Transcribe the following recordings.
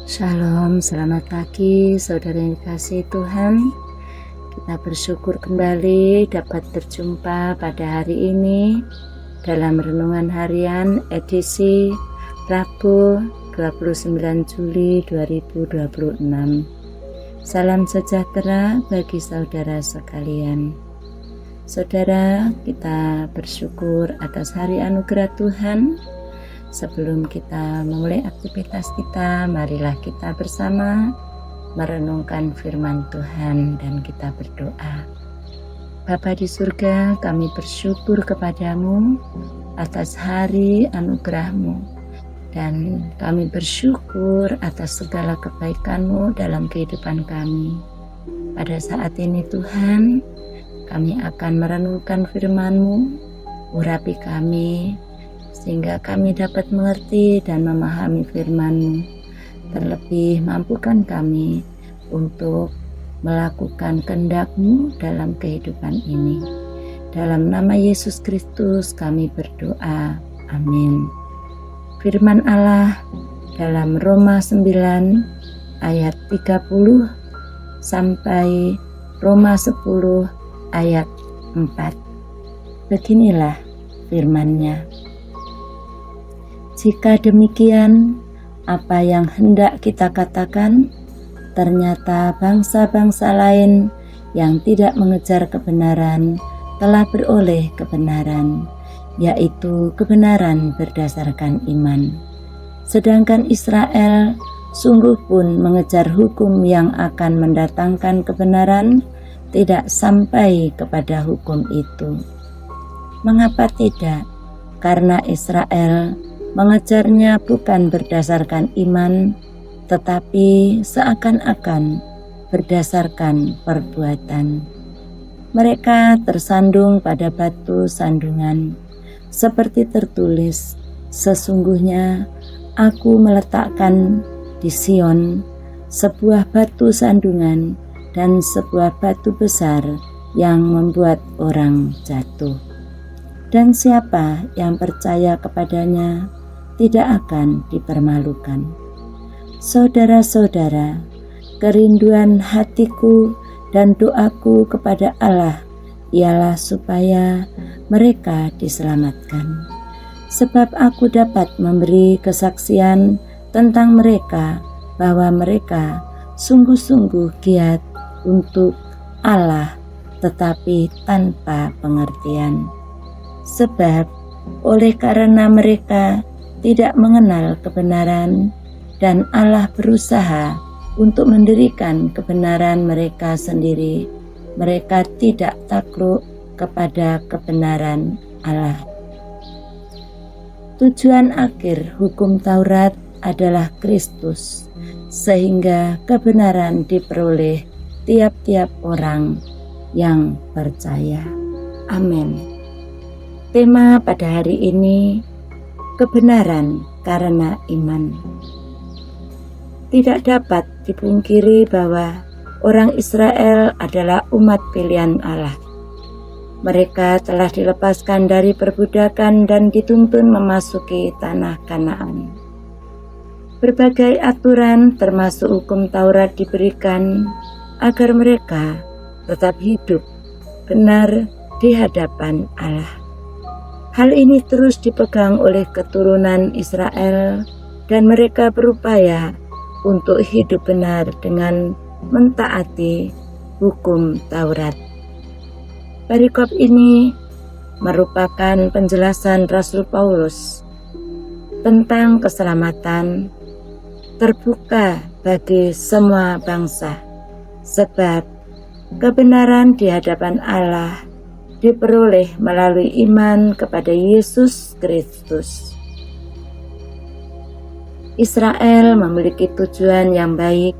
Shalom, selamat pagi saudara yang dikasihi Tuhan. Kita bersyukur kembali dapat berjumpa pada hari ini dalam Renungan Harian edisi Rabu 29 Juli 2026. Salam sejahtera bagi saudara sekalian. Saudara, kita bersyukur atas hari anugerah Tuhan. Sebelum kita memulai aktivitas kita, marilah kita bersama merenungkan firman Tuhan dan kita berdoa. Bapa di surga, kami bersyukur kepadamu atas hari anugerah-Mu, dan kami bersyukur atas segala kebaikan-Mu dalam kehidupan kami. Pada saat ini Tuhan, kami akan merenungkan firman-Mu, urapi kami, sehingga kami dapat mengerti dan memahami firman-Mu. Terlebih mampukan kami untuk melakukan kehendak-Mu dalam kehidupan ini. Dalam nama Yesus Kristus kami berdoa. Amin. Firman Allah dalam Roma 9 ayat 30 sampai Roma 10 ayat 4. Beginilah firman-Nya. Jika demikian, apa yang hendak kita katakan? Ternyata bangsa-bangsa lain yang tidak mengejar kebenaran telah beroleh kebenaran, yaitu kebenaran berdasarkan iman. Sedangkan Israel sungguh pun mengejar hukum yang akan mendatangkan kebenaran, tidak sampai kepada hukum itu. Mengapa tidak? Karena Israel mengejarnya bukan berdasarkan iman, tetapi seakan-akan berdasarkan perbuatan. Mereka tersandung pada batu sandungan, seperti tertulis, "Sesungguhnya aku meletakkan di Sion sebuah batu sandungan dan sebuah batu besar yang membuat orang jatuh. Dan siapa yang percaya kepadanya tidak akan dipermalukan." Saudara-saudara, kerinduan hatiku dan doaku kepada Allah ialah supaya mereka diselamatkan. Sebab aku dapat memberi kesaksian tentang mereka bahwa mereka sungguh-sungguh giat untuk Allah, tetapi tanpa pengertian. Sebab oleh karena mereka tidak mengenal kebenaran, dan Allah berusaha untuk mendirikan kebenaran mereka sendiri, mereka tidak takluk kepada kebenaran Allah. Tujuan akhir hukum Taurat adalah Kristus, sehingga kebenaran diperoleh tiap-tiap orang yang percaya. Amin. Tema pada hari ini, kebenaran karena iman. Tidak dapat dipungkiri bahwa orang Israel adalah umat pilihan Allah. Mereka telah dilepaskan dari perbudakan dan dituntun memasuki tanah Kanaan. Berbagai aturan termasuk hukum Taurat diberikan agar mereka tetap hidup benar di hadapan Allah. Hal ini terus dipegang oleh keturunan Israel, dan mereka berupaya untuk hidup benar dengan mentaati hukum Taurat. Perikop ini merupakan penjelasan Rasul Paulus tentang keselamatan terbuka bagi semua bangsa, sebab kebenaran di hadapan Allah diperoleh melalui iman kepada Yesus Kristus. Israel memiliki tujuan yang baik,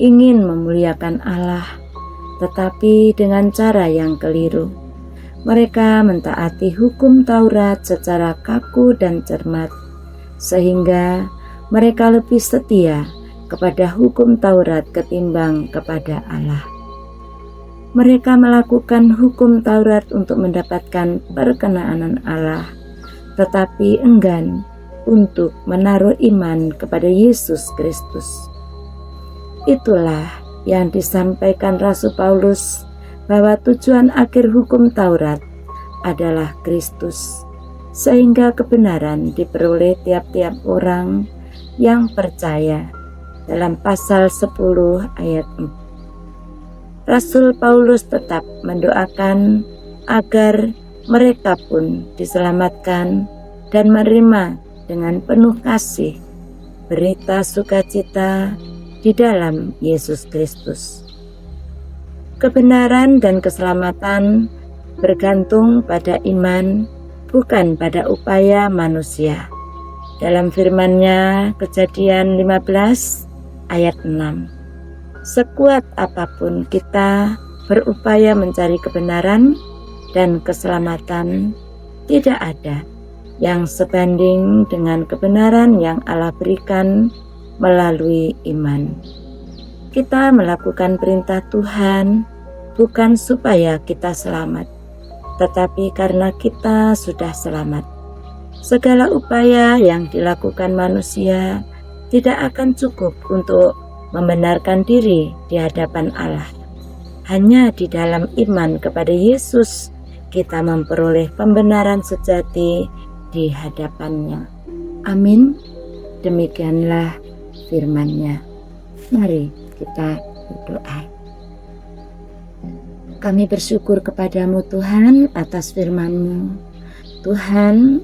ingin memuliakan Allah, tetapi dengan cara yang keliru. Mereka mentaati hukum Taurat secara kaku dan cermat, sehingga mereka lebih setia kepada hukum Taurat ketimbang kepada Allah. Mereka melakukan hukum Taurat untuk mendapatkan perkenaan Allah, tetapi enggan untuk menaruh iman kepada Yesus Kristus. Itulah yang disampaikan Rasul Paulus, bahwa tujuan akhir hukum Taurat adalah Kristus, sehingga kebenaran diperoleh tiap-tiap orang yang percaya. Dalam pasal 10 ayat 4. Rasul Paulus tetap mendoakan agar mereka pun diselamatkan dan menerima dengan penuh kasih berita sukacita di dalam Yesus Kristus. Kebenaran dan keselamatan bergantung pada iman, bukan pada upaya manusia. Dalam firman-Nya, Kejadian 15 ayat 6. Sekuat apapun kita berupaya mencari kebenaran dan keselamatan, tidak ada yang sebanding dengan kebenaran yang Allah berikan melalui iman. Kita melakukan perintah Tuhan bukan supaya kita selamat, tetapi karena kita sudah selamat. Segala upaya yang dilakukan manusia tidak akan cukup untuk membenarkan diri di hadapan Allah. Hanya di dalam iman kepada Yesus kita memperoleh pembenaran sejati di hadapan-Nya. Amin. Demikianlah firman-Nya. Mari kita berdoa. Kami bersyukur kepadamu Tuhan atas firman-Mu. Tuhan,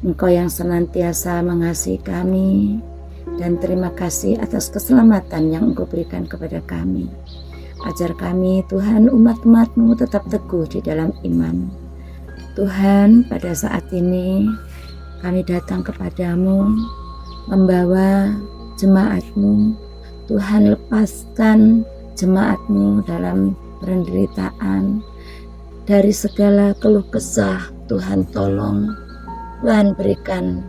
Engkau yang senantiasa mengasihi kami, dan terima kasih atas keselamatan yang Engkau berikan kepada kami. Ajar kami Tuhan, umat-umat-Mu tetap teguh di dalam iman. Tuhan, pada saat ini kami datang kepadamu membawa jemaat-Mu. Tuhan, lepaskan jemaat-Mu dalam penderitaan, dari segala keluh kesah. Tuhan, tolong. Tuhan, berikan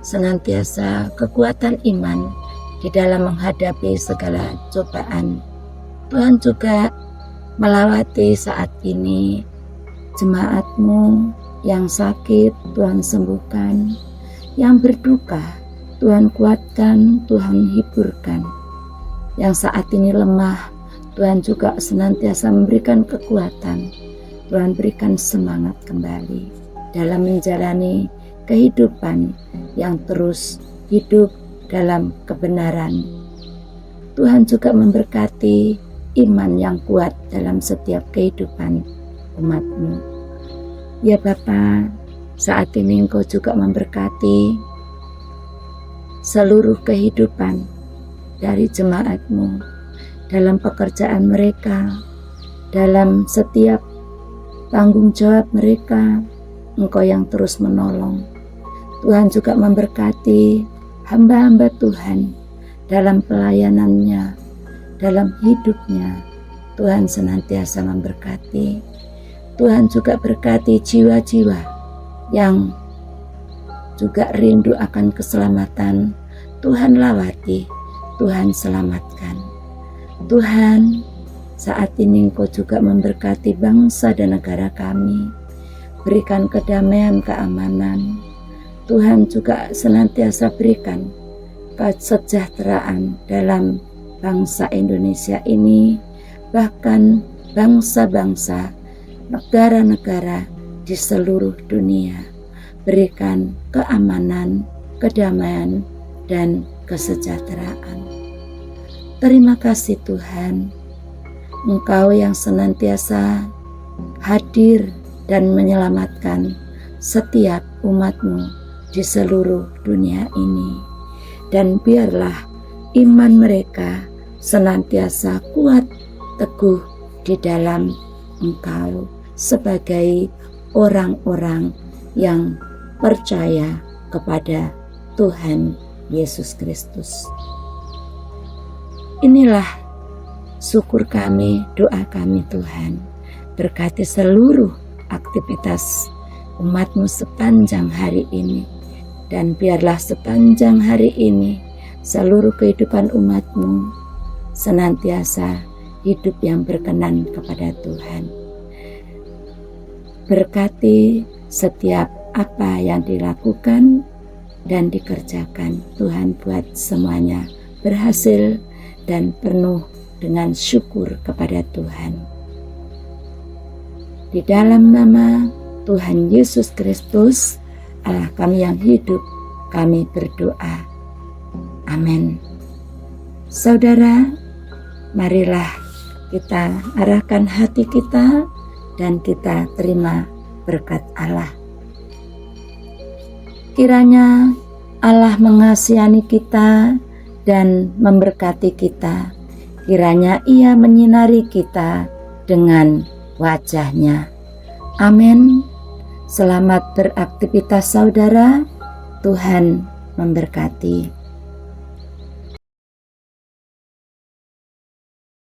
senantiasa kekuatan iman di dalam menghadapi segala cobaan. Tuhan juga melawati saat ini jemaat-Mu yang sakit, Tuhan sembuhkan. Yang berduka, Tuhan kuatkan, Tuhan hiburkan. Yang saat ini lemah, Tuhan juga senantiasa memberikan kekuatan. Tuhan berikan semangat kembali dalam menjalani kehidupan yang terus hidup dalam kebenaran. Tuhan juga memberkati iman yang kuat dalam setiap kehidupan umat-Mu. Ya Bapa, saat ini Engkau juga memberkati seluruh kehidupan dari jemaat-Mu dalam pekerjaan mereka, dalam setiap tanggung jawab mereka. Engkau yang terus menolong. Tuhan juga memberkati hamba-hamba Tuhan dalam pelayanannya, dalam hidupnya. Tuhan senantiasa memberkati. Tuhan juga berkati jiwa-jiwa yang juga rindu akan keselamatan. Tuhan lawati, Tuhan selamatkan. Tuhan, saat ini Engkau juga memberkati bangsa dan negara kami. Berikan kedamaian, keamanan. Tuhan juga senantiasa berikan kesejahteraan dalam bangsa Indonesia ini, bahkan bangsa-bangsa, negara-negara di seluruh dunia. Berikan keamanan, kedamaian, dan kesejahteraan. Terima kasih Tuhan, Engkau yang senantiasa hadir dan menyelamatkan setiap umat-Mu di seluruh dunia ini. Dan biarlah iman mereka senantiasa kuat, teguh di dalam Engkau sebagai orang-orang yang percaya kepada Tuhan Yesus Kristus. Inilah syukur kami, doa kami Tuhan. Berkati seluruh aktivitas umat-Mu sepanjang hari ini, dan biarlah sepanjang hari ini seluruh kehidupan umat-Mu senantiasa hidup yang berkenan kepada Tuhan. Berkati setiap apa yang dilakukan dan dikerjakan. Tuhan buat semuanya berhasil, dan penuh dengan syukur kepada Tuhan. Di dalam nama Tuhan Yesus Kristus, Allah kami yang hidup, kami berdoa. Amin. Saudara, marilah kita arahkan hati kita dan kita terima berkat Allah. Kiranya Allah mengasihani kita dan memberkati kita. Kiranya Ia menyinari kita dengan wajah-Nya. Amin. Selamat beraktivitas saudara. Tuhan memberkati.